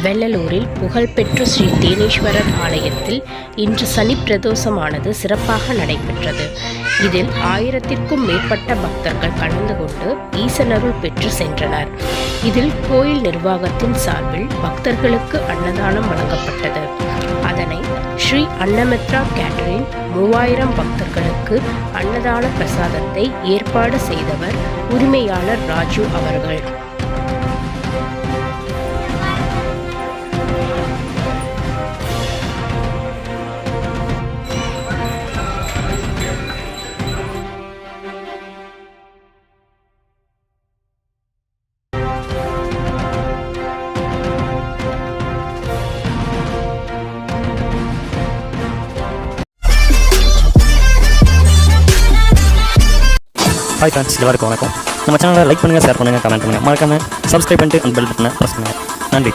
வெள்ளலூரில் புகழ்பெற்ற ஸ்ரீ தேனீஸ்வரர் ஆலயத்தில் இன்று சனி பிரதோஷமானது சிறப்பாக நடைபெற்றது. இதில் 1000க்கும் மேற்பட்ட பக்தர்கள் கலந்து கொண்டு ஈசனருள் பெற்று சென்றனர். இதில் கோயில் நிர்வாகத்தின் சார்பில் பக்தர்களுக்கு அன்னதானம் வழங்கப்பட்டது. அதனை ஸ்ரீ அன்னமித்ரா கேட்டரிங் 3000 பக்தர்களுக்கு அன்னதான பிரசாதத்தை ஏற்பாடு செய்தவர் உரிமையாளர் ராஜு அவர்கள். ஹாய் ஃப்ரெண்ட்ஸ், எல்லாருக்கும் வணக்கம். நம்ம சேனலை லைக் பண்ணுங்கள், ஷேர் பண்ணுங்கள், கமெண்ட் பண்ணுங்கள், மறக்காமல் சப்ஸ்கிரைப் பண்ணிட்டு அந்த பெல் பட்டனை ப்ரெஸ் பண்ணுங்கள். நன்றி.